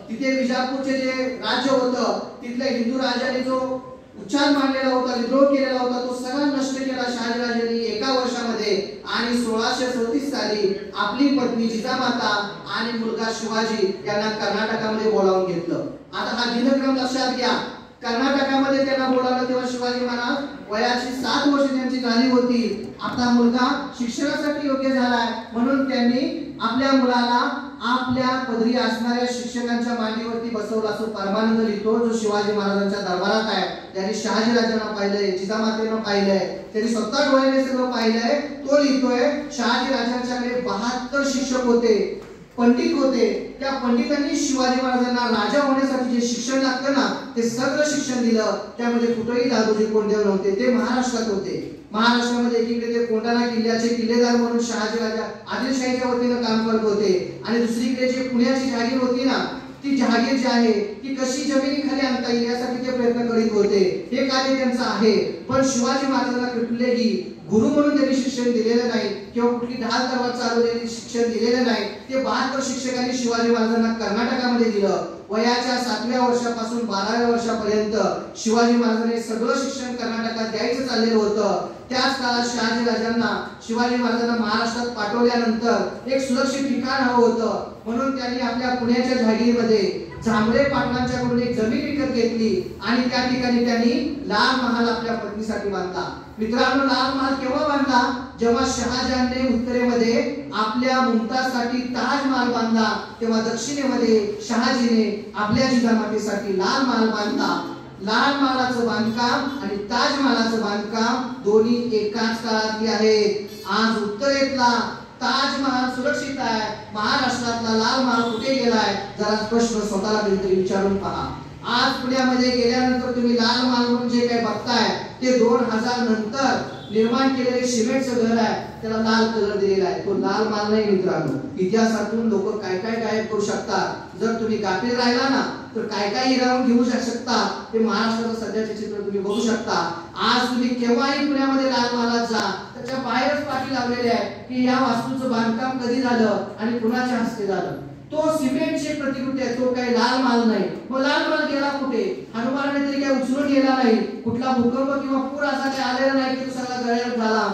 तिथे विजापूरचे जे राज्य होतं तिथल्या हिंदू राजाने जो उच्चार मांडलेला होता, विद्रोह केलेला होता, तो सगळा नष्ट केला शहाजीराजांनी एका वर्षामध्ये. आणि 1637 साली आपली पत्नी जिजामाता आणि मुलगा शिवाजी यांना कर्नाटकामध्ये बोलावून घेतलं. आता हा दिनक्रम लक्षात घ्या. कर्नाटकामध्ये त्यांना बोलावलं तेव्हा शिवाजी महाराज वयाची 7 वर्ष त्यांची झाली होती. आपला मुलगा शिक्षणासाठी योग्य झालाय म्हणून त्यांनी आपल्या मुलाला आपल्या पदरी असणाऱ्या शिक्षकांच्या मांडीवरती बसवला. असं परमानंद लिहितो जो शिवाजी महाराजांच्या दरबारात आहे. त्यांनी शहाजीराजांना पाहिलंय, जिजामातेनं पाहिलंय, त्यांनी स्वतः डोळ्याने सगळं पाहिलंय. तो लिहितोय शहाजीराजांच्याकडे 72 शिक्षक होते, पंडित होते. त्या पंडितांनी शिवाजी महाराजांना राजा होण्यासाठी जे शिक्षण लागतं ना ते सगळं शिक्षण दिलं. त्यामध्ये कुठेही दादोजी कोंडदेव नव्हते, ते महाराष्ट्रात होते. महाराष्ट्रामध्ये एकीकडे ते कोंढाणा किल्ल्याचे किल्लेदार म्हणून शहाजीराजा आदिलशाहीच्या वतीनं काम करत होते आणि दुसरीकडे जे पुण्याची जहागीर होती ना ती जहागीर जी आहे ती कशी जमिनीखाली आणता येईल यासाठी ते प्रयत्न करीत होते. हे कार्य त्यांचं आहे. पण शिवाजी महाराजांना कुठलेही गुरु म्हणून त्यांनी शिक्षण दिलेलं नाही किंवा कुठली ढाल तलवार चालवलेली शिक्षण दिलेलं नाही. ते 72 शिक्षकांनी शिवाजी महाराजांना कर्नाटकामध्ये दिलं. वयाच्या 7व्या वर्षापासून 12व्या वर्षापर्यंत शिवाजी महाराजांनी सगळं शिक्षण कर्नाटकात द्यायचं चाललेलं होतं. त्याच काळात शहाजीराजांना शिवाजी महाराजांना महाराष्ट्रात पाठवल्यानंतर एक सुरक्षित ठिकाण हवं होतं म्हणून त्यांनी आपल्या पुण्याच्या जहागीरमध्ये झांबरे पाटलांच्याकडून एक जमीन विकत घेतली आणि त्या ठिकाणी त्यांनी लाल महाल आपल्या पत्नीसाठी बांधला. मित्रांनो, लाल महाल केव्हा बांधला? जेव्हा शहाजहानने उत्तरेमध्ये आपल्या मुमताजसाठी ताज महाल बांधला तेव्हा दक्षिणेमध्ये शहाजीने आपल्या जिजामातेसाठी लाल महाल बांधला. लाल महालाचं बांधकाम आणि ताजमहालाचं बांधकाम दोन्ही एकाच काळातली आहेत. आज उत्तरेतला ताजमहाल सुरक्षित आहे, महाराष्ट्रातला लाल महाल कुठे गेलाय? जरा प्रश्न स्वतःला कधीतरी विचारून पहा. आज पुण्यामध्ये गेल्यानंतर तुम्ही लाल महाल म्हणून जे काही बघताय ते 2000 नंतर निर्माण केलेले सिमेंटचं घर आहे, त्याला लाल कलर दिलेला आहे. तो लाल महाल नाही मित्रांनो. इतिहासातून लोक काय काय गायब करू शकतात. जर तुम्ही गाफील राहिला ना तर काय काय हिरावून घेऊ शकता ते महाराष्ट्राचं सध्याचे चित्र तुम्ही बघू शकता. आज तुम्ही केव्हाही पुण्यामध्ये लाल महालात जा, त्याच्या बाहेरच पाठी लावलेले आहे की या वास्तूचं बांधकाम कधी झालं आणि कुणाच्या हस्ते झालं. तो सिमेंटची प्रतिकृती आहे, तो काही लाल महाल नाही. मग लाल महाल गेला कुठे? हनुमानाने तरी काही उचलून गेला नाही. कुठला भूकंप किंवा पूर असा काही आलेला नाही की तो सगळा गळ्यात झाला.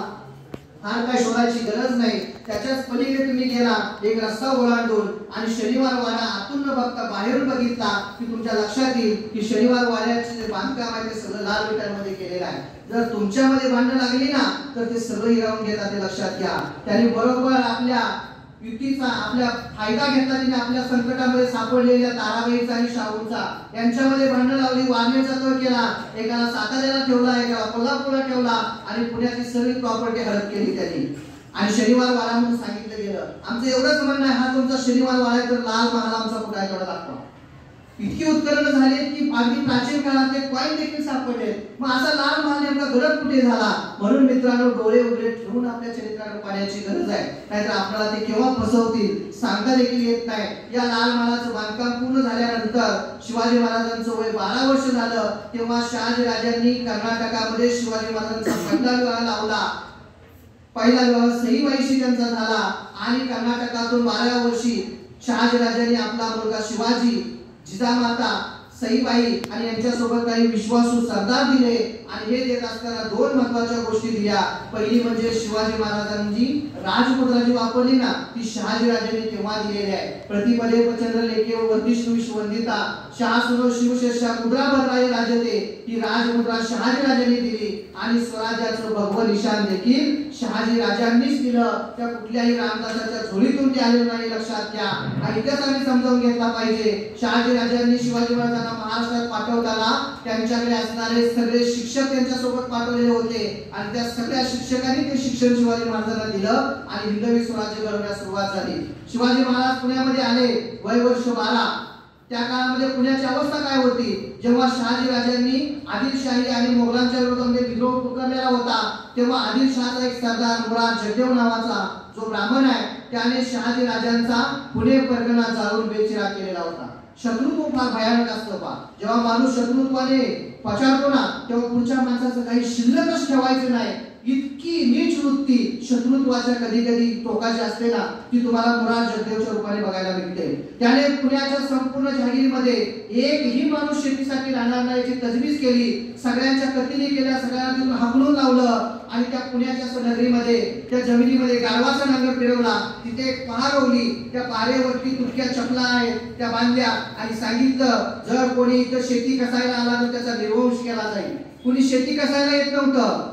फार काय शोधायची गरज नाही. त्याच्याच पलीकडे तुम्ही गेला एक रस्ता ओलांडून आणि शनिवार वाडा आतून न बघता बाहेरून बघितला की तुमच्या लक्षात येईल की शनिवार वाड्याचे जे बांधकाम आहे ते सगळं लाल विटांमध्ये केलेलं आहे. जर तुमच्यामध्ये भांडण लागली ना तर ते सगळं हिरावून घेतात, ते लक्षात घ्या. त्यांनी बरोबर आपल्या युतीचा आपल्या फायदा घेतला. तिने आपल्या संकटामध्ये सापडलेल्या ताराबाईचा आणि शाहूचा यांच्यामध्ये भांडण लावली, वाढण्याचा तळ केला. एकाला साताऱ्याला ठेवला, एकाला कोल्हापूरला ठेवला आणि पुण्याची सगळी प्रॉपर्टी हडप केली त्यांनी. आणि शनिवार वाडा म्हणून सांगितलं गेलं. आमचं एवढंच म्हणणं आहे, हा तुमचा शनिवार वाडा आहे तर लाल महाल आमचा कुठे आहे तेवढा दाखवा. इतकी उत्खनन झाली की अगदी प्राचीन काळातले कॉइन देखील सापडले. मग असा लाल महाल नेमका गडद कुठे झाला? म्हणून मित्रांनो, डोळे उघडे ठेवून आपल्या चरित्राकडे पाहण्याची गरज आहे, नाहीतर आपल्याला ते केव्हा फसवतील सांगता देखील येत नाही. या लाल महालाचं बांधकाम पूर्ण झाल्यानंतर शिवाजी महाराजांचं वय 12 वर्ष झालं तेव्हा शहाजीराजांनी कर्नाटकामध्ये शिवाजी महाराजांचा पहिला विवाह लावला. पहिला विवाह सईबाईशी त्यांचा झाला आणि कर्नाटकातून 12व्या वर्षी शहाजीराजांनी आपला मुलगा शिवाजी, जिजामाता, सईबाई आणि यांच्यासोबत काही विश्वासू सरदार दिले. आणि हे देत असताना 2 महत्त्वाच्या गोष्टी दिल्या. पहिली म्हणजे शिवाजी महाराजांनी राजमुद्रा जी वापरली ना ती शहाजीराजांनी तेव्हा दिलेली आहे. प्रतिपदे प्रचंड लेखे वर्धिष्णुविश वंदिता शासुरो शिवशेषा मुद्रा भद्राय राजते ही राजमुद्रा शहाजीराजांनी दिली. आणि स्वराज्याचं भगवं निशाण देखील शहाजीराजांनीच दिलं. त्या कुठल्याही रामदासाच्या झोळीतून ते आलेलं नाही, लक्षात घ्या. आणि इतिहास आम्ही समजावून घेतला पाहिजे. शहाजीराजांनी शिवाजी महाराजांना महाराष्ट्रात पाठवताना त्यांच्याकडे असणारे सगळे शिक्षक त्यांच्या सोबत पाठवलेले होते आणि त्या सगळ्या शिक्षकांनी ते शिक्षण शिवाजी महाराजांना दिलं आणि हिंदवी स्वराज्य घडवण्यास सुरुवात झाली. शिवाजी महाराज पुण्यामध्ये आले, वय वर्ष 12. त्या काळामध्ये पुण्याची अवस्था काय होती? जेव्हा शहाजीराजांनी आदिलशाही आणि मोगलांच्या विरोधामध्ये विद्रोह पुकारलेला होता तेव्हा आदिलशहाचा एक सरदार मुराद जगदेव नावाचा जो ब्राह्मण आहे त्याने शहाजीराजांचा पुणे परगणा जाळून बेचिराग केलेला होता. शत्रुत्व फार भयानक असतं पहा. जेव्हा माणूस शत्रुत्वाने पछाडतो ना तेव्हा पुढच्या माणसाचं काही शिल्लकच ठेवायचं नाही. इतकी नीच वृत्ती शत्रुत्वाच्या कधी कधी टोकाची असते ना ती तुम्हाला मुराद जगदेवच्या रूपाने बघायला मिळते. त्याने पुण्याच्या संपूर्ण पूर्ण जहागीरमध्ये एकही माणूस शेतीसाठी राहणार नाही याची तजवीज केली. सगळ्यांच्या कत्तली केल्या, सगळ्यांना तिथून हाकलून लावलं आणि त्या पुण्याच्या नगरीमध्ये त्या जमिनीमध्ये गाढवाचा नांगर फिरवला. तिथे एक पहार रोवली, त्या पहारेवरती तुटक्या चपला आहेत त्या बांधल्या आणि सांगितलं जर कोणी इथं शेती कसायला आला तर त्याचा निर्वंश केला जाईल. कुणी शेती कसायला येत नव्हतं.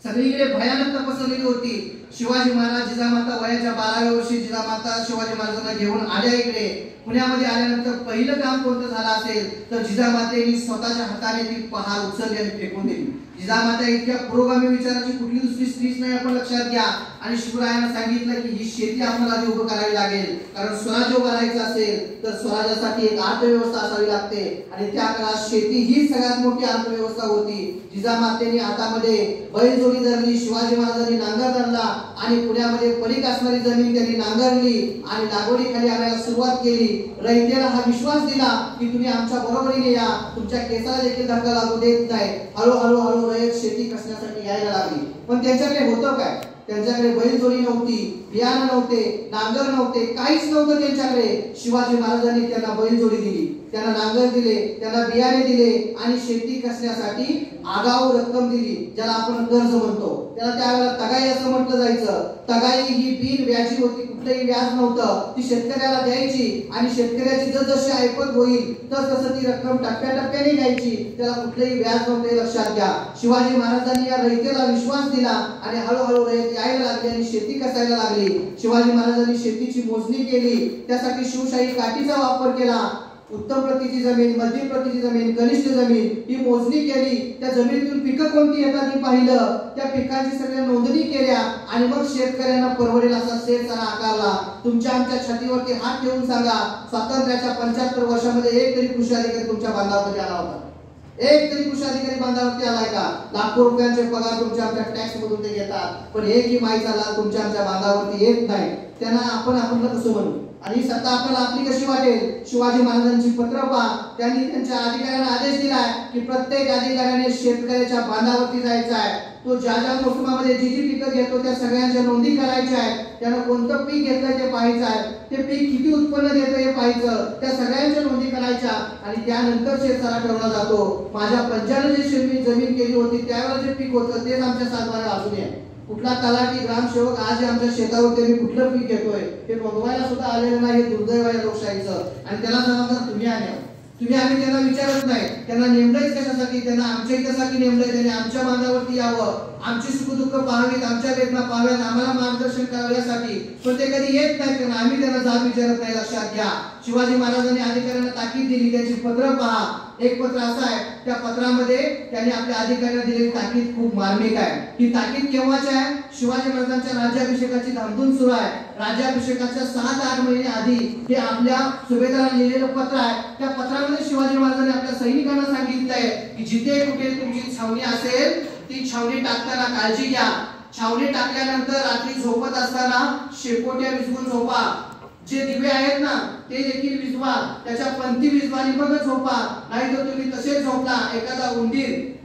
सगळीकडे भयानकता पसरलेली होती. शिवाजी महाराज जिजामाता वयाच्या 12व्या वर्षी जिजामाता शिवाजी महाराजांना घेऊन आल्या इकडे. पुण्यामध्ये आल्यानंतर पहिलं काम कोणतं झालं असेल तर जिजामातेने स्वतःच्या हाताने ती पहार उचलली आणि फेकून दिली. जिजामाता इतक्या पुरोगामी विचाराची कुठली दुसरी स्त्रीच नाही, आपण लक्षात घ्या. आणि शिवरायांना सांगितलं की ही शेती आपल्याला आधी उभं करावी लागेल, कारण स्वराज्य उभारायचं असेल तर स्वराज्यासाठी एक अर्थव्यवस्था असावी लागते आणि त्या काळात शेती ही सगळ्यात मोठी अर्थव्यवस्था होती. जिजामातेने हातामध्ये बैलजोडी धरली, शिवाजी महाराजांनी नांगर धरला आणि पुण्यामध्ये पडीक असणारी जमीन त्यांनी नांगरली आणि लागवडीखाली आणायला सुरुवात केली. रयतेला हा विश्वास दिला की तुम्ही आमच्या बरोबरीने या, तुमच्या केसाला देखील धक्का लागू देत नाही. हळूहळू हळू रयत शेती कसण्यासाठी यायला लागली. पण त्यांच्याकडे होतं काय? त्यांच्याकडे बैलजोडी नव्हती, बियाणं नव्हते, नांगर नव्हते, काहीच नव्हतं त्यांच्याकडे. शिवाजी महाराजांनी त्यांना बैलजोडी दिली, त्यांना नांगर दिले, त्यांना बियाणे दिले आणि शेती कसण्यासाठी आगाऊ रक्कम दिली, ज्याला आपण कर्ज म्हणतो. त्याला त्यावेळेला तगाई असं म्हटलं जायचं. तगाई ही बिन व्याजी होती, कुठलंही व्याज नव्हतं. ती शेतकऱ्याला द्यायची आणि शेतकऱ्याची जसजशी ऐपत होईल तसं ती रक्कम टप्प्याटप्प्याने द्यायची. त्याला कुठलंही व्याज नव्हते, लक्षात घ्या. शिवाजी महाराजांनी या रयतेला विश्वास दिला आणि हळूहळू रयत यायला लागली आणि शेती कसायला लागली. शिवाजी महाराजांनी शेतीची मोजणी केली, त्यासाठी शिवशाही काठीचा वापर केला. उत्तम प्रतीची जमीन, मध्यम प्रतीची जमीन, कनिष्ठ जमीन ही मोजणी केली. त्या जमिनीतून पिकं कोणती येतात हे पाहिलं, त्या पिकांची सगळ्या नोंदणी केल्या आणि मग शेतकऱ्यांना परवडेल असा शेतसारा आकारला. तुमच्या आमच्या छातीवरती हात ठेवून सांगा, स्वातंत्र्याच्या 75 वर्षामध्ये एक तरी कृषी अधिकारी तुमच्या बांधावरती आला होता? एक तरी कृषी अधिकारी बांधावरती आलाय का? लाखो रुपयांचे पगार तुमच्या आमच्या टॅक्स मधून ते घेतात, पण एकही माईचा लाभ तुमच्या आमच्या बांधावरती येत नाही. त्यांना आपण कसं म्हणू आणि सत्ता आपल्याला आपली कशी वाटेल? शिवाजी महाराजांची पत्र पहा, त्यांनी त्यांच्या अधिकाऱ्यांना आदेश दिलाय की प्रत्येक अधिकाऱ्याने शेतकऱ्याच्या बांधावरती जायचं आहे. तो ज्या ज्या मोसमामध्ये जी जी पिकं घेतो त्या सगळ्यांच्या नोंदी करायच्या आहेत. त्यानं कोणतं पीक घेतलंय ते पाहायचं आहे, ते पीक किती उत्पन्न देतं हे पाहायचं, त्या सगळ्यांच्या नोंदी करायच्या आणि त्यानंतर शेतसारा ठरवला जातो. माझ्या पंजाने जे जमीन केली होती त्यावेळेला जे पीक होतं तेच आमच्या सातबाऱ्यावर अजून आहे. कुठला तलाठी ग्रामसेवक आज आमच्या शेतावरती मी कुठलं पीक घेतोय हे नोंदवायला सुद्धा आलेलं नाही. हे दुर्दैव आहे लोकशाहीचं आणि त्याला जबाबदार तुम्ही आहे. आम्ही त्यांना विचारत नाही. त्यांना नेमलंय कशासाठी? त्यांना आमच्या हितासाठी नेमलंय. त्यांनी आमच्या बांधावरती यावं, आमची सुखदुःख पाहावीत, आमच्या वेदना पाहाव्यात, आम्हाला मार्गदर्शन करावं यासाठी. पण ते कधी येत नाही, त्यांना आम्ही त्यांना जाब विचारत नाही. लक्षात घ्या, शिवाजी महाराजांनी अधिकाऱ्यांना ताकीद दिली. त्यांची पत्र पहा. एक पत्र असं आहे, त्या पत्रामध्ये त्यांनी आपल्या अधिकाऱ्यांना दिलेली ताकीद खूप मार्मिक आहे. ही ताकीद केव्हाची आहे? शिवाजी महाराजांच्या राज्याभिषेकाची धामधूम सुरू आहे. राज्याभिषेकाच्या 6 ते 8 महिने आधी हे आपल्या सुभेदारांना लिहिलेलं पत्र आहे. त्या पत्रामध्ये शिवाजी महाराजांनी आपल्या सैनिकांना सांगितलंय की जिथे कुठे तुमची छावणी असेल ती छावणी टाकताना काळजी घ्या. छावणी टाकल्यानंतर रात्री झोपत असताना शेकोट्या विझवून झोपा. जे दिवे आहेत ना ते देखील विझवा, त्याच्या पंथी विझवा आणि मग झोपा. नाही तर तुम्ही तसेच झोपला, एखादा उंदीर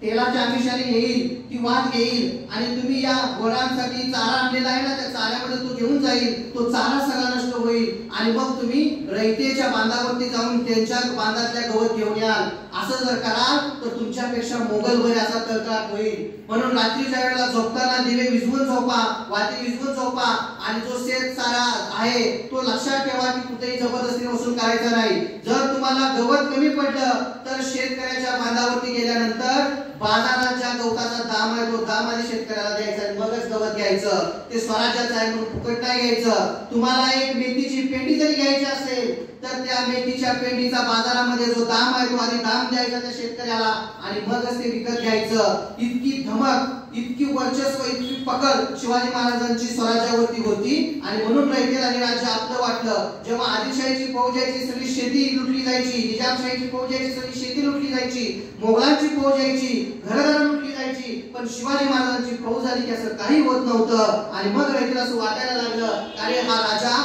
तेलाच्या आमिषाने येईल, ती वाट घेईल आणि तुम्ही या गुरांसाठी चारा आणलेला आहे ना त्या चाऱ्यामध्ये तो घेऊन जाईल, तो चारा सगळा नष्ट होईल आणि मग तुम्ही रयतेच्या बांधावरती जाऊन त्यांच्या बांधातल्या गवत घेऊन याल. असं जर कराल तर तुमच्यापेक्षा मोगल होईल असा तळतळाट होईल. म्हणून रात्रीच्या वेळेला झोपताना दिवे विझवून झोपा, वाती विझवून झोपा आणि जो शेत चारा आहे तो लक्षात ठेवा की कुठेही जबरदस्ती वसूल करायचा नाही. जर तुम्हाला गवत कमी पडलं तर शेतकऱ्याच्या बांधावरती गेल्यानंतर बाजारात ज्या गवताचा दाम आहे तो दाम आधी शेतकऱ्याला द्यायचा आणि मगच गवत घ्यायचं. ते स्वराज्याचं आहे म्हणून फुकट नाही घ्यायचं. तुम्हाला एक मेथीची पेंडी जरी घ्यायची असेल तर त्या मेथीच्या पेंडीचा बाजारामध्ये जो दाम आहे तो आधी दाम द्यायचा त्या शेतकऱ्याला आणि मगच ते विकत घ्यायचं. इतकी धमक, इतकी वर्चस्व, इतकी पकड शिवाजी महाराजांची स्वराज्यावरती होती आणि म्हणून रयतेला आणि राज्य आपलं वाटलं. जेव्हा आदिलशाहीची फौज यायची सगळी शेती लुटली जायची, निजामशाहीची फौज यायची सगळी शेती लुटली जायची, मोगलांची फौज यायची घरदार लुटली जायची, पण शिवाजी महाराजांची फौज आली की असं काही होत नव्हतं. आणि मग रयतेला असं वाटायला लागलं अरे हा राजा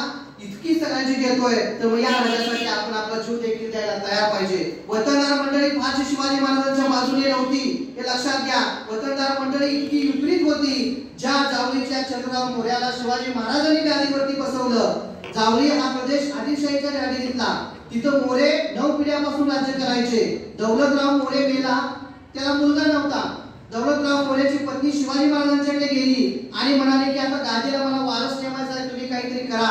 इतकी सगळ्यांची घेतोय तर मग या राजासाठी आपण आपला जीव देखील द्यायला तयार पाहिजे. वतनदार मंडळी फारशी शिवाजी महाराजांच्या बाजूने नव्हती, हे लक्षात घ्या. वतनदार मंडळी इतकी विपरीत होती. ज्या जावळीच्या चंद्रराव मोर्याला शिवाजी महाराजांनी गादीवरती बसवलं, जावळी हा प्रदेश आदिलशाहीच्या गादीतला तिथं मोरे 9 पिढ्यापासून राज्य करायचे. दौलतराव मोरे मेला, त्याला मुलगा नव्हता. दौलतराव मोरेची पत्नी शिवाजी महाराजांच्याकडे गेली आणि म्हणाले की आता गादीला मला वारस नेमायचा आहे, तुम्ही काहीतरी करा.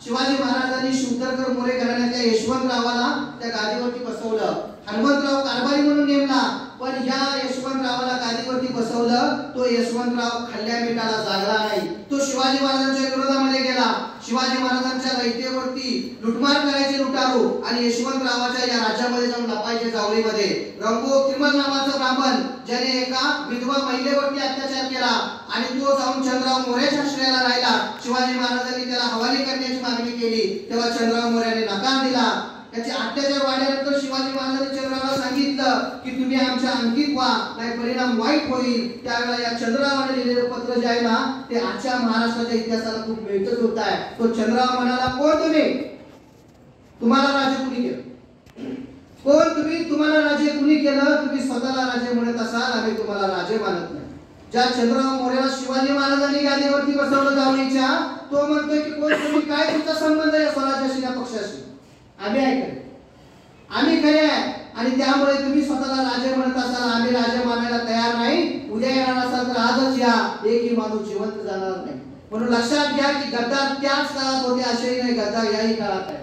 शिवाजी महाराजांनी शिवतरकर मोरे घराण्यातल्या यशवंतरावाला त्या गादीवरती बसवलं. हनुमंतराव कारभारी म्हणून नेमला, पण या यशवंतरावाला गादीवरती बसवलं. तो यशवंतराव खल्ल्या मिठाला जागला नाही. तो शिवाजी महाराजांच्या विरोधामध्ये गेला. शिवाजी महाराजांच्या रयतेवरती लुटमार करायचे लुटारू आणि यशवंतरावाच्या या राज्यामध्ये जाऊन लपायचे जावळीमध्ये. रंगो तिरुमल नावाचा ब्राह्मण ज्याने एका विधवा महिलेवरती अत्याचार केला आणि तो जाऊन चंद्रराव मोरेच्या आश्रयाला राहिला. शिवाजी महाराजांनी त्याला हवाली करण्याची मागणी केली, तेव्हा चंद्रराव मोरेने नकार दिला. त्याचे अत्याचार वाढल्यानंतर शिवाजी महाराजांनी चंद्ररावला सांगितलं की तुम्ही आमच्या अंकित व्हा, नाही परिणाम वाईट होईल. त्यावेळेला या चंद्ररावाने लिहिलेलं पत्र जे आहे ना ते आजच्या महाराष्ट्राच्या इतिहासाला खूप मिळतच होत आहे. तो चंद्रराव म्हणाला, कोण तुम्ही, तुम्हाला राजे कुणी केलं, कोण तुम्ही, तुम्हाला राजे कुणी केलं, तुम्ही स्वतःला राजे म्हणत असाल, आम्ही तुम्हाला राजे मानत नाही. ज्या चंद्रराव मोरेला शिवाजी महाराजांनी गादीवरती बसवलं जावळीच्या, तो म्हणतोय की कोण तुम्ही, काय तुमचा संबंध आहे स्वराज्याशी या पक्षाशी, आम्ही आहे, आम्ही खरे आहे. आणि त्यामुळे तुम्ही स्वतःला राजे म्हणत असाल, आम्ही राजे मानायला तयार नाही. उद्या येणार असाल तर आजच या, एकही माणूस जिवंत जाणार नाही. म्हणून लक्षात घ्या की गद्दार त्याच काळात होते असेही नाही, गद्दार याही काळात आहे.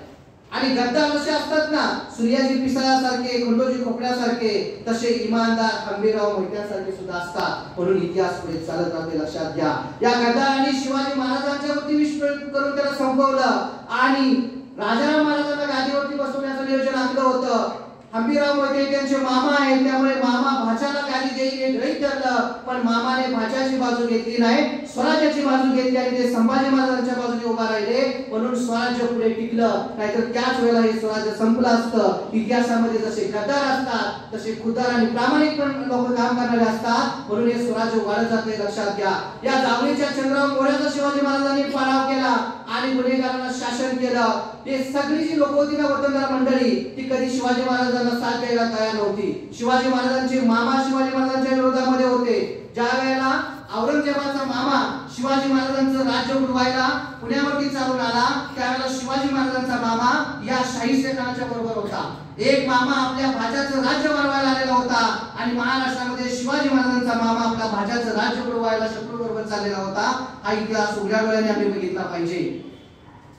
आणि गद्दार जसे असतात ना सूर्याजी पिसाळ्यासारखे, खंडोजी खोपड्यासारखे, तसे इमानदार खंबीरराव मोहित्यांसारखे सुद्धा असतात. म्हणून इतिहास पुढे चालत राहते, लक्षात घ्या. या गद्दारांनी शिवाजी महाराजांच्या वरती विश्वास करून त्याला संपवलं आणि राजाराम महाराजांना गादीवरती बसवण्याचं नियोजन आखलं होतं. खंबीरराव मोहिते त्यांचे मामा आहेत, त्यामुळे मामा भाच्याला गादी देईल हे गृहीत धरलं, पण मामाने भाच्याची बाजू घेतली नाही, स्वराज्याची बाजू घेतली आणि ते संभाजी महाराजांच्या बाजूने उभा राहिले. म्हणून स्वराज्य पुढे टिकलं, नाहीतर त्याच वेळेला हे स्वराज्य संपलं असतं. इतिहासामध्ये जसे गद्दार असतात तसे खुद्दार आणि प्रामाणिक पण लोक काम करणारे असतात. म्हणून हे स्वराज्य वाढत जाते, लक्षात घ्या. या जावळीच्या चंद्रराव मोरेचा शिवाजी महाराजांनी पाडाव केला आणि गुन्हेगारांना शासन केलं. हे सगळी जी लोक होती ना वतनदार मंडळी, ती कधी शिवाजी महाराजांना साथ द्यायला तयार नव्हती. शिवाजी महाराजांचे मामा शिवाजी महाराजांच्या विरोधामध्ये होते. ज्या वेळेला औरंगजेबाचा मामा शिवाजी महाराजांचं राज्य उडवायला पुण्यावरती चालून आला, त्यावेळेला शिवाजी महाराजांचा मामा या शाहीस्ते खानाच्या बरोबर होता. एक मामा आपल्या भाच्याचं राज्य वाढवायला आलेला होता आणि महाराष्ट्रामध्ये शिवाजी महाराजांचा मामा आपल्या भाच्याचं राज्य उडवायला शत्रू बरोबर चाललेला होता. हा इतिहास उघड्या डोळ्याने आम्ही बघितला पाहिजे.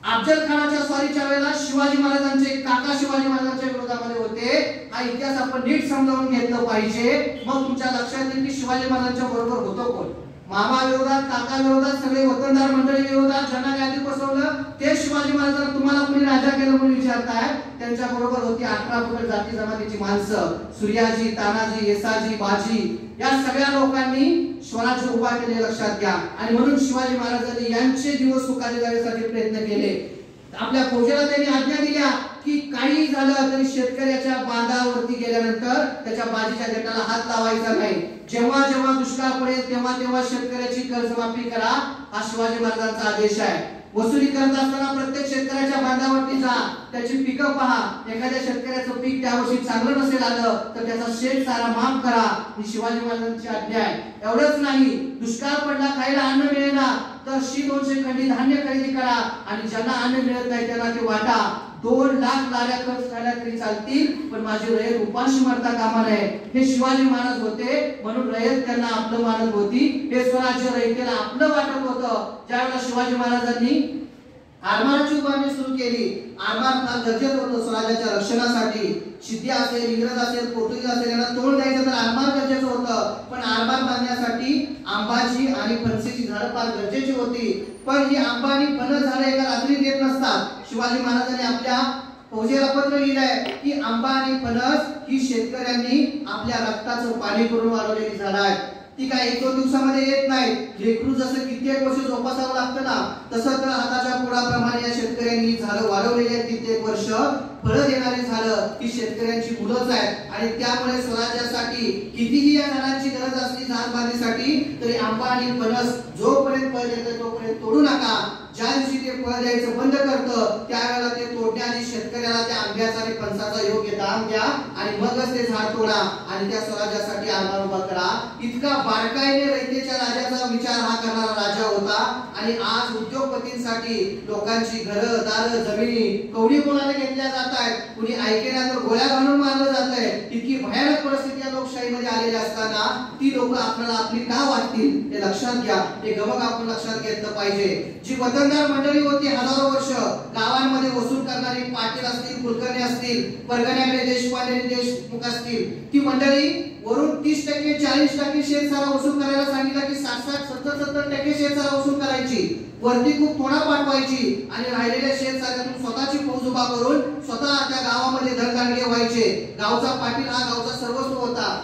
अफजल खानाच्या स्वारीच्या वेळेला शिवाजी महाराजांचे काका शिवाजी महाराजांच्या विरोधामध्ये होते. हा इतिहास आपण नीट समजावून घेतलं पाहिजे. मग तुमच्या लक्षात येईल की शिवाजी महाराजांच्या बरोबर होतो कोण. मामा विरोधात, काका विरोधात, सगळे वतनदार मंडळी विरोधात ज्यांना गादी बसवलं ते शिवाजी महाराजांना तुम्हाला कोणी राजा केलं म्हणून विचारताय. त्यांच्या बरोबर होती 18 पगड जाती जमातीची माणसं, सूर्याजी, तानाजी, येसाजी, बाजी, या सगळ्या लोकांनी स्वराज्य उभा केले, लक्षात घ्या. आणि म्हणून शिवाजी महाराजांनी यांचे दिवस सुखाचे जाण्यासाठी प्रयत्न केले. आपल्या फौजेला त्यांनी आज्ञा दिल्या की काही झालं तरी शेतकऱ्याच्या बांधावरती गेल्यानंतर त्याच्या बाजीच्या गटाला हात लावायचा नाही. जेव्हा जेव्हा दुष्काळ पडेल तेव्हा तेव्हा शेतकऱ्याची कर्जमाफी करा, हा शिवाजी महाराजांचा आदेश आहे. वसुली करत असताना प्रत्येक शेतकऱ्याच्या बांधावरती जा, त्याची पिकं पहा. एखाद्या शेतकऱ्याचं पीक त्यावर्षी चांगलं नसेल आलं तर त्याचा शेत सारा माफ करा, ही शिवाजी महाराजांची आज्ञा आहे. एवढंच नाही, दुष्काळ पडला, खायला अन्न मिळेना तर 200 खंडी धान्य खरेदी करा आणि ज्यांना अन्न मिळत नाही त्यांना ते वाटा. 2 लाख लाऱ्या खर्च झाल्या तरी चालतील, पण माझी रयत उपाशी मरता कामा नये. हे शिवाजी महाराज होते, म्हणून रयत त्यांना आपलं मानत होती. हे स्वराज्य रयतेला आपलं वाटत होतं. ज्यावेळेला शिवाजी महाराजांनी आरमाराची उभारणी सुरू केली, आरमार फार गरजेचं होतं स्वराज्याच्या रक्षणासाठी. शिद्दी असेल, इंग्रज असेल, पोर्तुगीज असेल यांना तोंड द्यायचं तर आरमार गरजेचं होतं. पण आरमार बांधण्यासाठी आंबाची आणि फणसीची झाडं फार गरजेची होती. पण ही आंबा आणि फणस झाडं एका रात्रीत येत नसतात. शिवाजी महाराजांनी आपल्या फौजेला पत्र लिहिलंय की आंबा आणि फणस ही शेतकऱ्यांनी आपल्या रक्ताचं पाणी करून वाढवलेली झाडं आहेत. ती काय 1-2 दिवसामध्ये येत नाही. लेकरू जसं कित्येक वर्ष जोपासावं लागतं ना, तसं तर हाताच्या पोळाप्रमाणे या शेतकऱ्यांनी झाडं वाढवलेली आहेत. कित्येक वर्ष फळं देणारी झाडं ही शेतकऱ्यांची मुलंच आहेत. आणि त्यामुळे स्वराज्यासाठी कितीही या झाडांची गरज असली झाड बांधणीसाठी, तरी आंबा आणि फणस जोपर्यंत फळ देतं तोपर्यंत तोडू नका. ज्या दिवशी ते फळ द्यायचं बंद करतं त्यावेळेला ते तोडण्याआधी शेतकऱ्याला त्या आंब्याचा आणि फणसाचा योग्य दाम द्या आणि मगच ते झाड तोडा आणि त्या स्वराज्यासाठी आरमार उभा करा. इतका बारकाईने रयतेच्या राजाचा विचार हा करणारा राजा होता. आणि आज उद्योगपतींसाठी लोकांची घरं दारं जमिनी कवडी कोणाला घेतल्या जात आहेत, कुणी ऐकेनात गोळ्या घालून मारलं जात आहे. इतकी भयानक परिस्थिती या लोकशाहीमध्ये आलेली असताना ती लोक आपल्याला आपली का वाटतील हे लक्षात घ्या. हे गमक आपण लक्षात घेतलं पाहिजे. जी वतनदार मंडळी होती हजारो वर्ष गावांमध्ये वसूल करणारी पाटील असतील, कुलकर्णी असतील, परगण्याकडे देशपांडे देशमुख असतील, ती मंडळी वरून 30% 40% शेतसारा वसूल करायला सांगितलं की 60-60 70-70% शेतसारा वसूल करायची, वरती खूप थोडा पाठवायची आणि राहिलेल्या शेतसाऱ्यातून स्वतःची फौज उभा करून स्वतः त्या गावामध्ये धडधाकटे व्हायचे. गावचा पाटील हा गावचा सर्वस्व होता,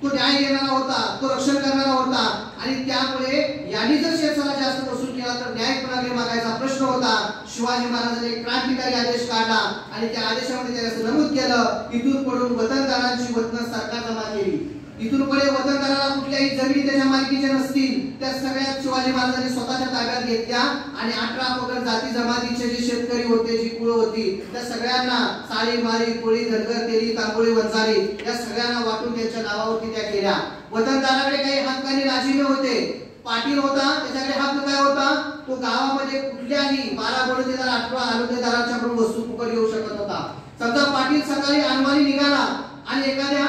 तो न्याय देणारा होता, तो रक्षण करणारा होता. आणि त्यामुळे यांनी जर शेतसारा जास्त वसूल केला तर न्याय कोणाकडे मागायचा प्रश्न होता. शिवाजी महाराजांनी क्रांतिकारी आदेश काढला आणि त्या आदेशामध्ये त्यांनी असं नमूद केलं, इथून पुढे वतनदारांची वतन सरकार जमा केली. इथून पुढे वतनदाराला कुठल्याही जमिनी त्याच्या मालकीच्या नसतील, त्या सगळ्या शिवाजी महाराजांनी स्वतःच्या ताब्यात घेतल्या आणि 18 पगड जाती जमातीचे जे शेतकरी होते, जी कुळ होती, त्या सगळ्यांना साळी मारी कोळी धनगर तेली तांबोळी वंजारी या सगळ्यांना वाटून त्यांच्या नावावरती त्या केल्या. वतनदाराकडे काही हक्काने राजीने होते. पाटील होता त्याच्याकडे हक्क काय होता, तो गावामध्ये कुठल्याही 12 बडोदेदार 18 आलुतेदाराच्या पण वस्तू फुकट घेऊ शकत होता. समजा पाटील सकाळी अनवाणी निघाला आणि एखाद्या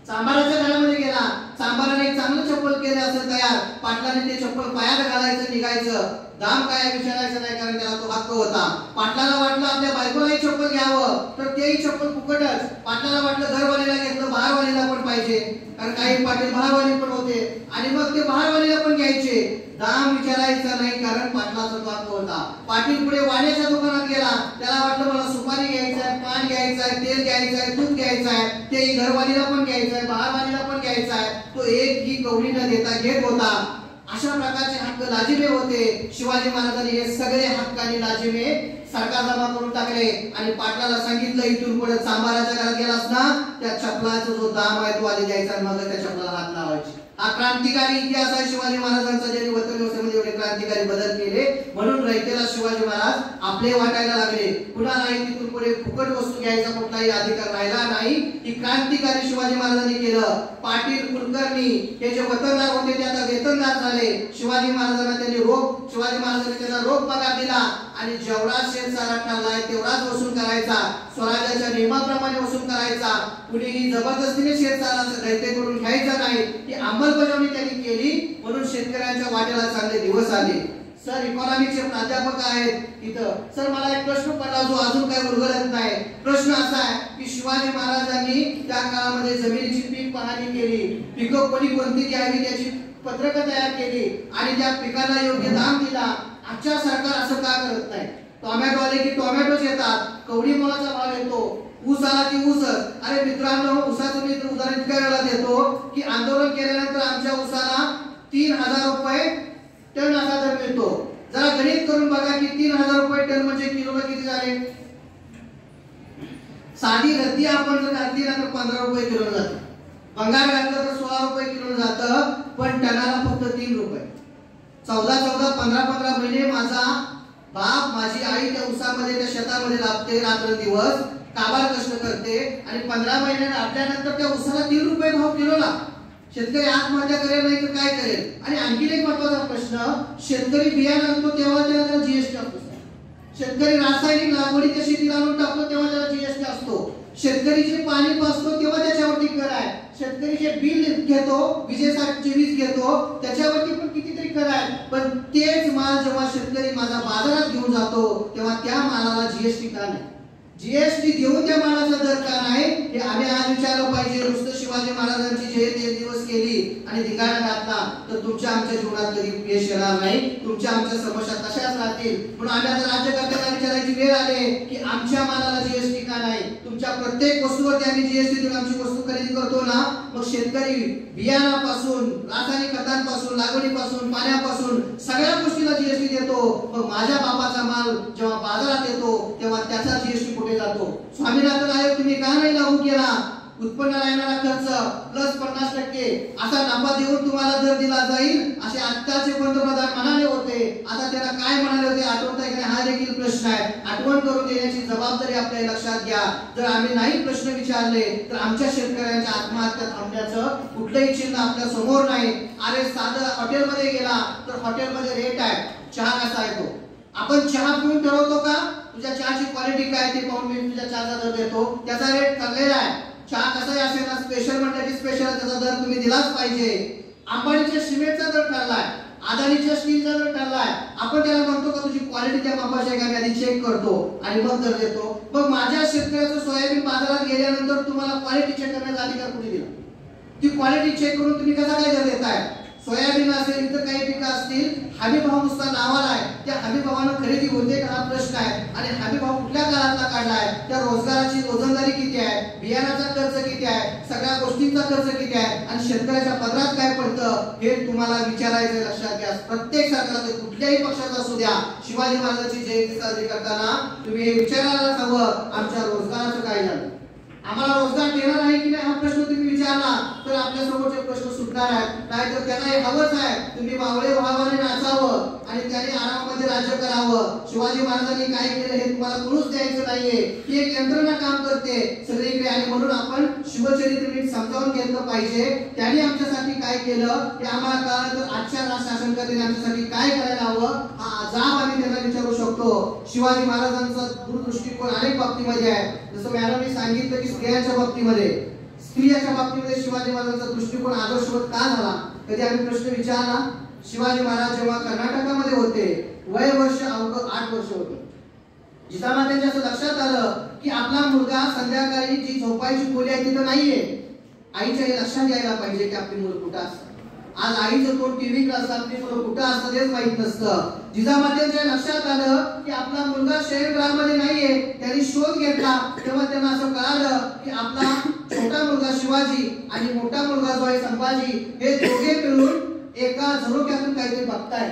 चांभाराच्या घरामध्ये गेला, चांभाराने एक चांगलं चप्पल केलं असेल तयार, पाटलाने ते चप्पल पायात घालायचं निघायचं, दाम काय विचारायचं नाही कारण त्याला तो हक्क होता. पाटलाला वाटलं आपल्या बायकोलाही चप्पल घ्यावं तर तेही चप्पल फुकटच. पाटलाला वाटलं घरवालीला घेतलं बहारवालीला पण पाहिजे, कारण काही पाटील बहारवाली पण होते आणि मग ते बहारवालीला पण घ्यायचे. दाम विचारायचा नाही कारण पाटलाचा तो हक्क होता. पाटील पुढे वाण्याच्या दुकानात गेला, त्याला वाटलं मला सुपारी घ्यायचंय, पान घ्यायचंय, तेल घ्यायचंय, दूध घ्यायचंय, ते घरवालीला पण घ्यायचंय, बहारवालीला पण घ्यायचंय. तो एक ही कवडी न देता घेत होता. अशा प्रकारचे हक्क लाजिमे होते. शिवाजी महाराजांनी हे सगळे हक्क आणि लाजिमे सरकार जमा करून टाकले आणि पाटलाला सांगितलं इथून पुढे चांभाराच्या घरात गेलास ना त्या चपलाचा जो दाम आहे तो आधी द्यायचा आणि मग त्या चपलाला हात लावायचे. हा क्रांतिकारी इतिहास आहे शिवाजी महाराजांचा, ज्यांनी वतन व्यवस्थेमध्ये एवढे क्रांतिकारी बदल केले. म्हणून रयतेला शिवाजी महाराज आपले वाटायला लागले. पुन्हा नाही तिथून पुढे फुकट वस्तू घ्यायचा कुठलाही अधिकार राहिला नाही. ही क्रांतिकारी शिवाजी महाराजांनी केलं. पाटील कुलकर्णी हे जे वतनदार होते ते आता वेतनदार झाले. शिवाजी महाराजांना त्यांना रोख पगार दिला आणि जेवढा शेतसारा ठरलाय तेवढाच वसूल करायचा, स्वराज्याच्या नियमाप्रमाणे वसूल करायचा. कुणीही जबरदस्तीने शेतसारा रयतेकडून घ्यायचा नाही. ही अंमलबजावणी त्यांनी केली. म्हणून शेतकऱ्यांच्या वाट्याला चांगले दिवस आले. सर इकॉनॉमिक्सचे प्राध्यापक आहेत तिथं. सर मला एक प्रश्न पडला जो अजून काही उलगडत नाही. प्रश्न असा आहे की शिवाजी महाराजांनी त्या काळामध्ये जमिनीची पीक पाहणी केली, पिकं कोणती घ्यावी त्याची पत्रकं तयार केली आणि त्या पिकाला योग्य दाम दिला. आजच्या सरकार असं का करत नाही? टोमॅटो आले की टोमॅटोच येतात, कवडी मोलाचा भाव येतो, ऊस आला की ऊसच. अरे मित्रांनो, ऊसाचं मी उदाहरण इतक्या वेळा देतो की आंदोलन केल्यानंतर आमच्या ऊसाला 3000 रुपये टन असा दर मिळतो. जरा गणित करून बघा की 3000 रुपये टन म्हणजे किलोला किती झाले. साधी रद्दी आपण जर घातली ना तर 15 रुपये किलो जातं. भंगार घातलं तर 16 रुपये किलो जातं. पण टनाला फक्त 3 रुपये. 14 15 महिने माझा बाप माझी आई त्या ऊसामध्ये त्या शेतामध्ये लागते, रात्रंदिवस काबाड कष्ट करते आणि 15 महिने आपल्यानंतर त्या ऊसाला 3 रुपये भाव किलोला. शेतकरी आत्महत्या करेल नाही तर काय करेल? आणि आणखी एक महत्त्वाचा प्रश्न, शेतकरी बियाणं आणतो तेव्हा त्याला जीएसटी असतो. शेतकरी रासायनिक लागवडीच्या शेतीला आणून टाकतो तेव्हा त्याला जीएसटी असतो. शेतकरी जे पाणी पाजतो तेव्हा त्याच्यावरती कर आहे. शेतकरी जे बिल घेतो, विजेसाठी वीज घेतो त्याच्यावरती पण कितीतरी कर आहे. पण तेच माल जेव्हा शेतकरी माझा बाजारात घेऊन जातो तेव्हा त्या मालाला जीएसटी का नाही? जीएसटी देऊन त्या मालाचा दर का नाही हे आम्ही आज विचारलं पाहिजे. नुसतं शिवाजी महाराजांची जयंती एक दिवस केली आणि धिंगाणा घातला तर तुमच्या आमच्या जीवनात कधी यश येणार नाही. तुमच्या आमच्या समस्या तशाच राहतील. म्हणून आम्ही आता राज्यकर्त्यांना विचारायची वेळ आली की आमच्या मालाला जीएसटी का नाही? तुमच्या प्रत्येक वस्तूवरती आम्ही जीएसटी देऊन आमची वस्तू खरेदी करतो ना, मग शेतकरी बियाणापासून रासायनिक खतांपासून लागवडीपासून पाण्यापासून सगळ्या गोष्टीला जीएसटी देतो. मग माझ्या बापाचा माल जेव्हा बाजारात येतो तेव्हा त्याचा जीएसटी कुठे जातो? स्वामीनाथन आयोग तुम्ही का नाही लागू केला? उत्पन्नाला येणारा खर्च प्लस 50% असा नफा देऊन तुम्हाला दर दिला जाईल असे आत्ताचे पंतप्रधान म्हणाले होते. आता त्याला काय म्हणाले होते आठवताय की हा देखील प्रश्न आहे. आठवण करून देण्याची जबाबदारी आपल्या लक्षात घ्या. जर आम्ही नाही प्रश्न विचारले तर आमच्या शेतकऱ्यांच्या आत्महत्या थांबण्याचं कुठलंही चिन्ह आपल्या समोर नाही. अरे साधं हॉटेलमध्ये गेला तर हॉटेलमध्ये रेट आहे, चहा कसा आहे तो आपण चहा पिऊन ठरवतो का? तुझ्या चहाची क्वालिटी काय ते पाहून मी तुझ्या चहाचा दर देतो. त्याचा रेट ठरलेला आहे. चहा कसाही असेल ना, स्पेशल म्हटलं की स्पेशल त्याचा दर तुम्ही दिलाच पाहिजे. अंबानीच्या सिमेंटचा दर ठरलाय, अदानीच्या स्टीलचा दर ठरलाय. आपण त्याला म्हणतो का तुझी क्वालिटी त्या मापाची आहे का, मी आधी चेक करतो आणि मग दर देतो. मग माझ्या शेतकऱ्याचं सोयाबीन बाजारात गेल्यानंतर तुम्हाला क्वालिटी चेक करण्याचा अधिकार कुठे दिला? ती क्वालिटी चेक करून तुम्ही कसा काय दर देताय? सोयाबीन असेल इतर काही पिकं असतील, हमी भाव नुसता नावाला आहे. त्या हमी भावानं खरेदी होते का हा प्रश्न आहे. आणि हमी भाव कुठल्या काळातला काढलाय, त्या रोजगाराची रोजंदारी किती आहे, बियाणाचा खर्च किती आहे, सगळ्या गोष्टींचा खर्च किती आहे आणि शेतकऱ्याच्या पदरात काय पडतं हे तुम्हाला विचारायचं. लक्षात घ्या. प्रत्येक सरकारला कुठल्याही पक्षाचा असू द्या, शिवाजी महाराजांची जयंती साजरी करताना तुम्ही हे विचारायला हवं आमच्या रोजगाराचं काय झालं, आम्हाला रोजगार देणार आहे की नाही हा प्रश्न तुम्ही विचारला तर आपल्या समोरचे प्रश्न सुटणार आहेत. नाहीतर त्यांना हे हवंच आहे तुम्ही मावळे भावाने नाचावं आणि त्याने आरामामध्ये राज्य करावं. शिवाजी महाराजांनी काय केलं हे तुम्हाला कळूच द्यायचं नाहीये की एक यंत्रणा काम करते सगळीकडे. आणि म्हणून आपण शिवचरित्र नीट समजावून घेतलं पाहिजे. त्यांनी आमच्यासाठी काय केलं ते आम्हाला कळलं तर आजच्या शासनकर्त्यांनी आमच्यासाठी काय करायला हवं हा जाब आम्ही त्यांना विचारू शकतो. शिवाजी महाराजांचा दूरदृष्टिकोन अनेक बाबतीमध्ये आहे. जसं मॅडमने सांगितलं की स्त्रियांच्या बाबतीमध्ये शिवाजी महाराजांचा दृष्टिकोन आदर्शवत का झाला. कधी आम्ही प्रश्न विचारला? शिवाजी महाराज जेव्हा कर्नाटकामध्ये होते वय वर्ष अवघं 8 वर्ष होते. जिजामातेच्या असं लक्षात आलं की आपला मुलगा संध्याकाळी जी झोपायची खोली आहे तिथं नाहीये. आईच्या हे लक्षात यायला पाहिजे की आपली मुलं कुठं असतात. आज आईचं तोंड टीव्हीकडे असतं, आपली मुलं कुठं असतं तेच माहित नसतं. जिजामातेच्या लक्षात आलं की आपला मुलगा शयनगृहामध्ये नाहीये. त्यांनी शोध घेतला तेव्हा त्यांना असं कळालं की आपला छोटा मुलगा शिवाजी आणि मोठा मुलगा जो आहे संभाजी हे दोघे मिळून एका झरोक्यातून काहीतरी बघताय.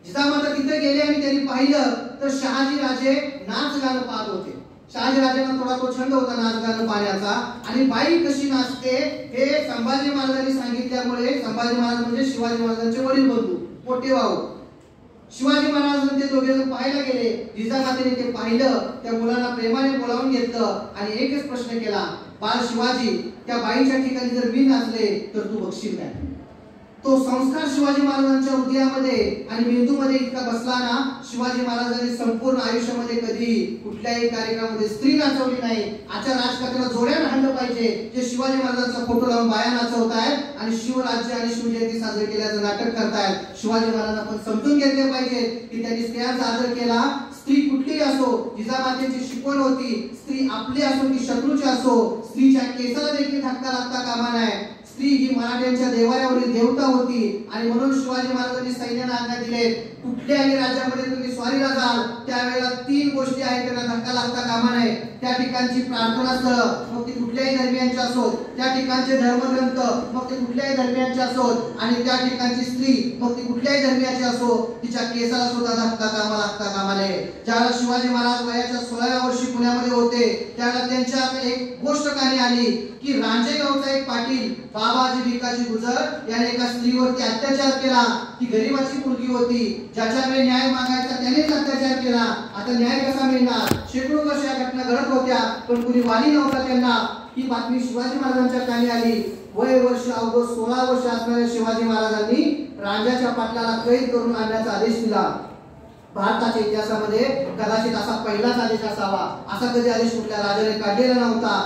जिजामाता तिथे गेले आणि त्यांनी पाहिलं तर शहाजी राजे नाच गाणं पाहत होते. शहाजी राजांना थोडा तो छंद होता नाच गाणं पाहण्याचा. आणि बाई कशी नाचते हे संभाजी महाराजांनी सांगितल्यामुळे, संभाजी महाराज म्हणजे शिवाजी महाराजांचे वडील बंधू मोठे भाऊ, शिवाजी महाराज ते दोघे पाहायला गेले. जिजामातेने ते पाहिलं, त्या मुलांना प्रेमाने बोलावून घेतलं आणि एकच प्रश्न केला, बाळ शिवाजी त्या बाईच्या ठिकाणी जर मी नाचले तर तू बघशील काय? तो संस्कार शिवाजी महाराजांच्या हृदयामध्ये आणि मेंदूमध्ये इतका बसला ना. शिवाजी महाराजांनी संपूर्ण आयुष्यामध्ये कधी कुठल्याही कार्यक्रमामध्ये स्त्री नाचवली नाही. आजच्या राजकारणाला जोड्यानं आणलं पाहिजे. जे शिवाजी महाराजांचा फोटो लावून बाया नाचवतायत आणि शिवराज्य आणि शिवजयंती साजरी केल्याचं नाटक करतायत. शिवाजी महाराजांना आपण समजून घेतले पाहिजे की त्यांनी स्त्रियांचा आदर केला. स्त्री कुठलीही असो, जिजामातेची शिकवण होती, स्त्री आपली असो की शत्रूची असो, स्त्रीच्या केसाला देखील धक्का लागता कामा नये. स्त्री ही मराठ्यांच्या देवाऱ्यावरील देवता होती आणि म्हणून शिवाजी महाराजांनी सैन्याला आज्ञा दिली कुठल्याही राज्यामध्ये तुम्ही स्वारीला जाल त्यावेळेला 3 गोष्टी आहेत त्यांना धक्का लागता कामा नये. त्या ठिकाणची प्रार्थनास्थळ मग ती कुठल्याही धर्मियांची असोत, त्या ठिकाणचे धर्मग्रंथ मग ते कुठल्याही धर्मियांचे असोत आणि त्या ठिकाणची स्त्री मग ती कुठल्याही धर्मियाची असो, तिच्या केसाला सुद्धा धक्का लागता कामा नये. ज्यावेळेला शिवाजी महाराज वयाच्या 16व्या वर्षी पुण्यामध्ये होते त्यावेळेला त्यांच्या एक गोष्ट कहाणी आली की रांजेगावचा एक पाटील बाबाजी भिकाजी गुजर याने एका स्त्रीवरती अत्याचार केला. ती गरीबाची मुलगी होती, ज्याच्याकडे न्याय मागायचा त्यानेच अत्याचार केला. आता न्याय कसा मिळणार? शेकडो वर्ष या घटना घडत होत्या पण कुणी वाली नव्हता त्यांना. ही बातमी शिवाजी महाराजांच्या कानी आली. वय वर्ष अवघं 16 वर्ष असणाऱ्या शिवाजी महाराजांनी राजाच्या पाटलाला कैद करून आणण्याचा आदेश दिला. भारताच्या इतिहासामध्ये कदाचित असा पहिलाच आदेश असावा. असा कधी आदेश कुठल्या राजाने काढलेला नव्हता.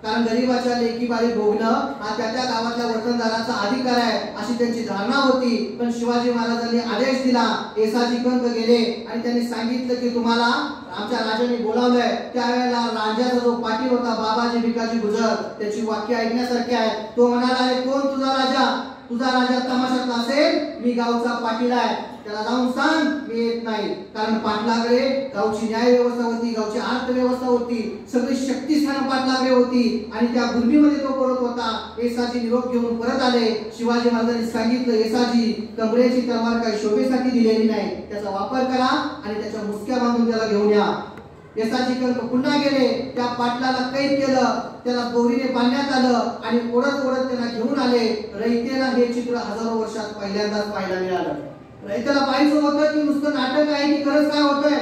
कारण गरीबाच्या लेकी बाळी भोगणं हा त्या गावातल्या वतनदाराचा अधिकार आहे अशी त्यांची धारणा होती. पण शिवाजी महाराजांनी आदेश दिला. येसाजी कंक गेले आणि त्यांनी सांगितलं की तुम्हाला आमच्या राजाने बोलावलंय. त्यावेळेला राजाचा जो पाटील होता बाबाजी भिकाजी गुजर त्याची वाक्य ऐकण्यासारखी आहे. तो म्हणाला, अरे कोण तुझा राजा? तुझा राजा तमाशातला असेल, मी गावचा पाटील आहे, त्याला जाऊन सांग मी येत नाही. कारण पाटलाकडे गावची न्याय व्यवस्था होती, गावची अर्थव्यवस्था होती, सगळी शक्तिस्थान पाटलाकडे होती आणि त्या गुलबीमध्ये तो पडत होता. येसाजी निरोप घेऊन परत आले. शिवाजी महाराजांनी सांगितलं, येसाजी कमरेची तलवार काही शोभेसाठी दिलेली नाही, त्याचा वापर करा आणि त्याच्या मुसक्या बांधून त्याला घेऊन या. येसाची कर्म पुन्हा गेले, त्या पाटलाला कैद केलं, त्याला दोरीने बांधण्यात आलं आणि ओढत ओढत त्याला घेऊन आले. रयतेला हे चित्र हजारो वर्षात पहिल्यांदाच पाहायला मिळालं. रयतेला पाहायचं होतं की नुसतं नाटक आहे की खरंच काय होतंय.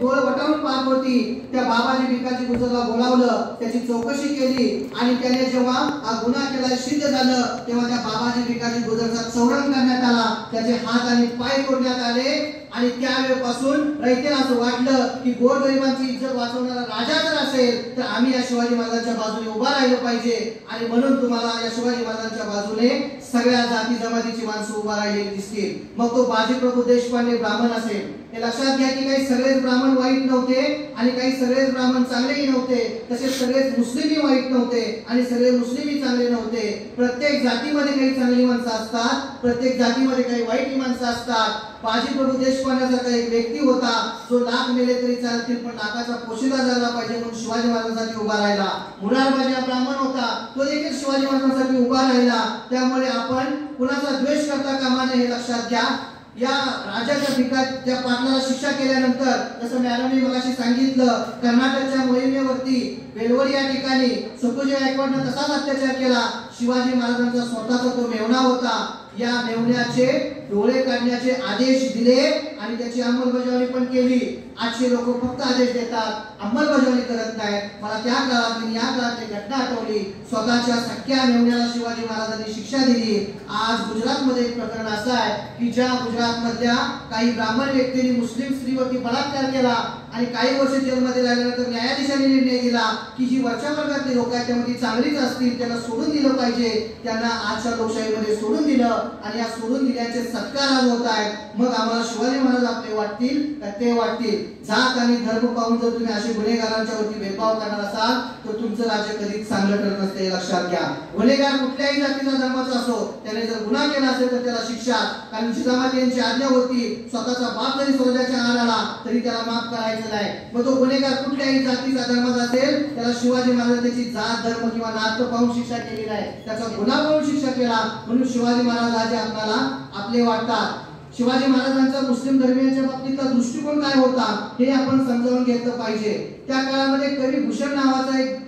डोळ वटावून पाहत होती. त्या बाबाजी भिकाजी गुजरला बोलावलं, त्याची चौकशी केली आणि त्याने जेव्हा हा गुन्हा केला सिद्ध झालं तेव्हा त्या बाबाजी भिकाजी गुजरचा चौरंग करण्यात आला, त्याचे हात आणि पाय तोडण्यात आले. आणि त्यावेळेपासून रयतेला असं वाटलं की गोरगरिबांची इज्जत वाचवणारा राजा जर असेल तर आम्ही या शिवाजी महाराजांच्या बाजूने उभा राहिलो पाहिजे. आणि म्हणून तुम्हाला या शिवाजी महाराजांच्या बाजूने सगळ्या जाती जमातीची माणसं उभा राहिलेली दिसतील. मग तो बाजीप्रभू देशपांडे ब्राह्मण असेल. हे लक्षात घ्या की काही सगळेच ब्राह्मण वाईट नव्हते आणि काही सगळेच ब्राह्मण चांगलेही नव्हते. तसेच सगळेच मुस्लिमही वाईट नव्हते आणि सगळे मुस्लिमही चांगले नव्हते. प्रत्येक जातीमध्ये काही चांगली माणसं असतात, प्रत्येक जातीमध्ये काही वाईट माणसं असतात. बाजीप्रभू देशपांड्यासारखा एक व्यक्ती होता जो लाख मेले तरी चालतील पण लाखाचा पोशिंदा झाला पाहिजे म्हणून शिवाजी महाराजांसाठी उभा राहिला. मुरारबाजी हा ब्राह्मण होता, तो देखील शिवाजी महाराजांसाठी उभा राहिला. त्यामुळे आपण कुणाचा द्वेष करता कामा नये हे लक्षात घ्या. या राजाच्या भिकात त्या पाटलाला शिक्षा केल्यानंतर जसं मॅडमने मगाशी सांगितलं, कर्नाटकच्या मोहिमेवरती बेलवडी या ठिकाणी सखुजी गायकवाडने तसाच अत्याचार केला. शिवाजी महाराजांचा स्वतःचा तो मेव्हणा होता. या मेव्हण्याचे डोळे काढण्याचे आदेश दिले आणि त्याची अंमलबजावणी पण केली. आजचे लोक फक्त आदेश देतात, अंमलबजावणी करत नाहीत. मला त्या काळातली या काळातली घटना आठवली. स्वतःच्या सख्या मेव्हण्याला शिवाजी महाराजांनी शिक्षा दिली. आज गुजरातमध्ये एक प्रकरण असं आहे की ज्या गुजरातमधल्या काही ब्राह्मण व्यक्तींनी मुस्लिम स्त्रीवरती बलात्कार केला आणि काही वर्ष जेलमध्ये राहिल्यानंतर न्यायाधीशांनी निर्णय दिला की जी वरच्या वर्गातली लोक आहेत त्यामध्ये चांगलीच असतील, त्यांना सोडून दिलं पाहिजे. त्यांना आजच्या लोकशाहीमध्ये सोडून दिलं आणि या सोडून दिल्याचे सत्कार आज होत आहेत. मग आम्हाला शिवाजी महाराज आपले वाटतील का ते वाटतील? जात आणि धर्म पाहून जर तुम्ही असे गुन्हेगारांच्या वरती भेदभाव करणार असाल तर तुमचं राज्य कधीच चांगलं ठरत नसते, लक्षात घ्या. गुन्हेगार कुठल्याही जातीचा धर्माचा असो, त्याने जर गुन्हा केला असेल तर त्याला शिक्षा. कारण जिजामाता यांची आज्ञा होती, स्वतःचा बाप जरी स्वराज्याच्या आड आला तरी त्याला माफ करायचं नाही. मग तो गुन्हेगार कुठल्याही जातीचा धर्माचा असेल त्याला शिवाजी महाराज त्याची जात धर्म किंवा नात पाहून शिक्षा केली नाही, त्याचा गुन्हा पाहून शिक्षा केला. म्हणून शिवाजी महाराज आज आपल्याला आपले वाटतात. शिवाजी महाराजांचा मुस्लिम धर्मियांच्या बाबतीतला दृष्टिकोन काय होता हे आपण समजावून घेतलं पाहिजे. त्या काळामध्ये कवी भूषण नावाचा एक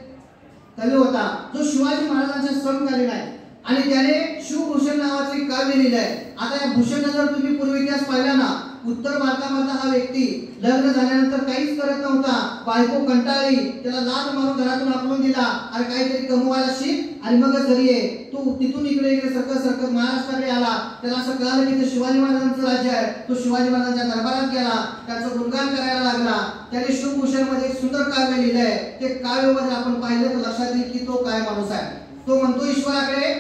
कवी होता जो शिवाजी महाराजांच्या समकालीन आहे आणि त्याने शिवभूषण नावाचे काव्य लिहिलं आहे. आता या भूषण जर तुम्ही पूर्व इतिहास पाहिला ना, उत्तर भारतामधला हा व्यक्ती लग्न झाल्यानंतर काहीच करत नव्हता. बायको कंटाळली, त्याला लाथ मारून घरातून हाकलून दिला, अरे काहीतरी कमवायला शिक आणि मगच घरी ये. तो तिथून इकडे सरकत महाराष्ट्राकडे आला. त्याला असं कळालं की ते शिवाजी महाराजांचं राज्य आहे. तो शिवाजी महाराजांच्या दरबारात गेला, त्यांचं गुणगान करायला लागला. त्याने शिवभूषण मध्ये एक सुंदर काव्य लिहिलंय. ते काव्यामध्ये आपण पाहिलं तर लक्षात येईल की तो काय माणूस आहे. तो म्हणतो ईश्वराकडे,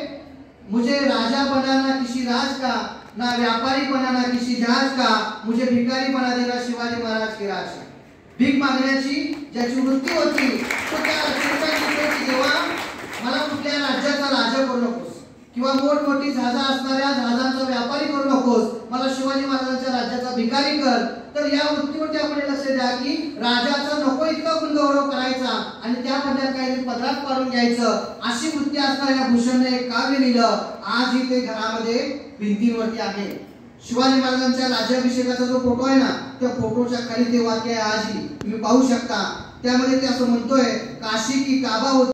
मुझे राजा बनाना किसी राज का, ना व्यापारी बनाना किसी जहाज का, मुझे भिकारी बना देना शिवाजी महाराज के राज का. भीक मागण्याची ज्याची वृत्ती होती तो त्या की देवा मला कुठल्या राज्याचा राजा करू नकोस किंवा मोठमोठी जहाजा असणाऱ्या जहाजांचा व्यापारी करू नकोस, मला शिवाजी महाराजांच्या राज्याचा भिकारी कर. तर या वृत्तीवरती आपण लक्ष द्या की राजाचा नको इतका गुणगौरव करायचा आणि त्या बदल्यात काहीतरी पदरात पाडून घ्यायचं, अशी वृत्ती असणाऱ्या भूषणने एक काव्य लिहिलं. आजही ते घरामध्ये भिंतीवरती आहे. शिवाजी महाराजांच्या राज्याभिषेकाचा जो फोटो आहे ना, त्या फोटोच्या खाली ते वाक्य आहे आजही तुम्ही पाहू शकता. त्यामध्ये ते असं म्हणतोय, काशी की काबा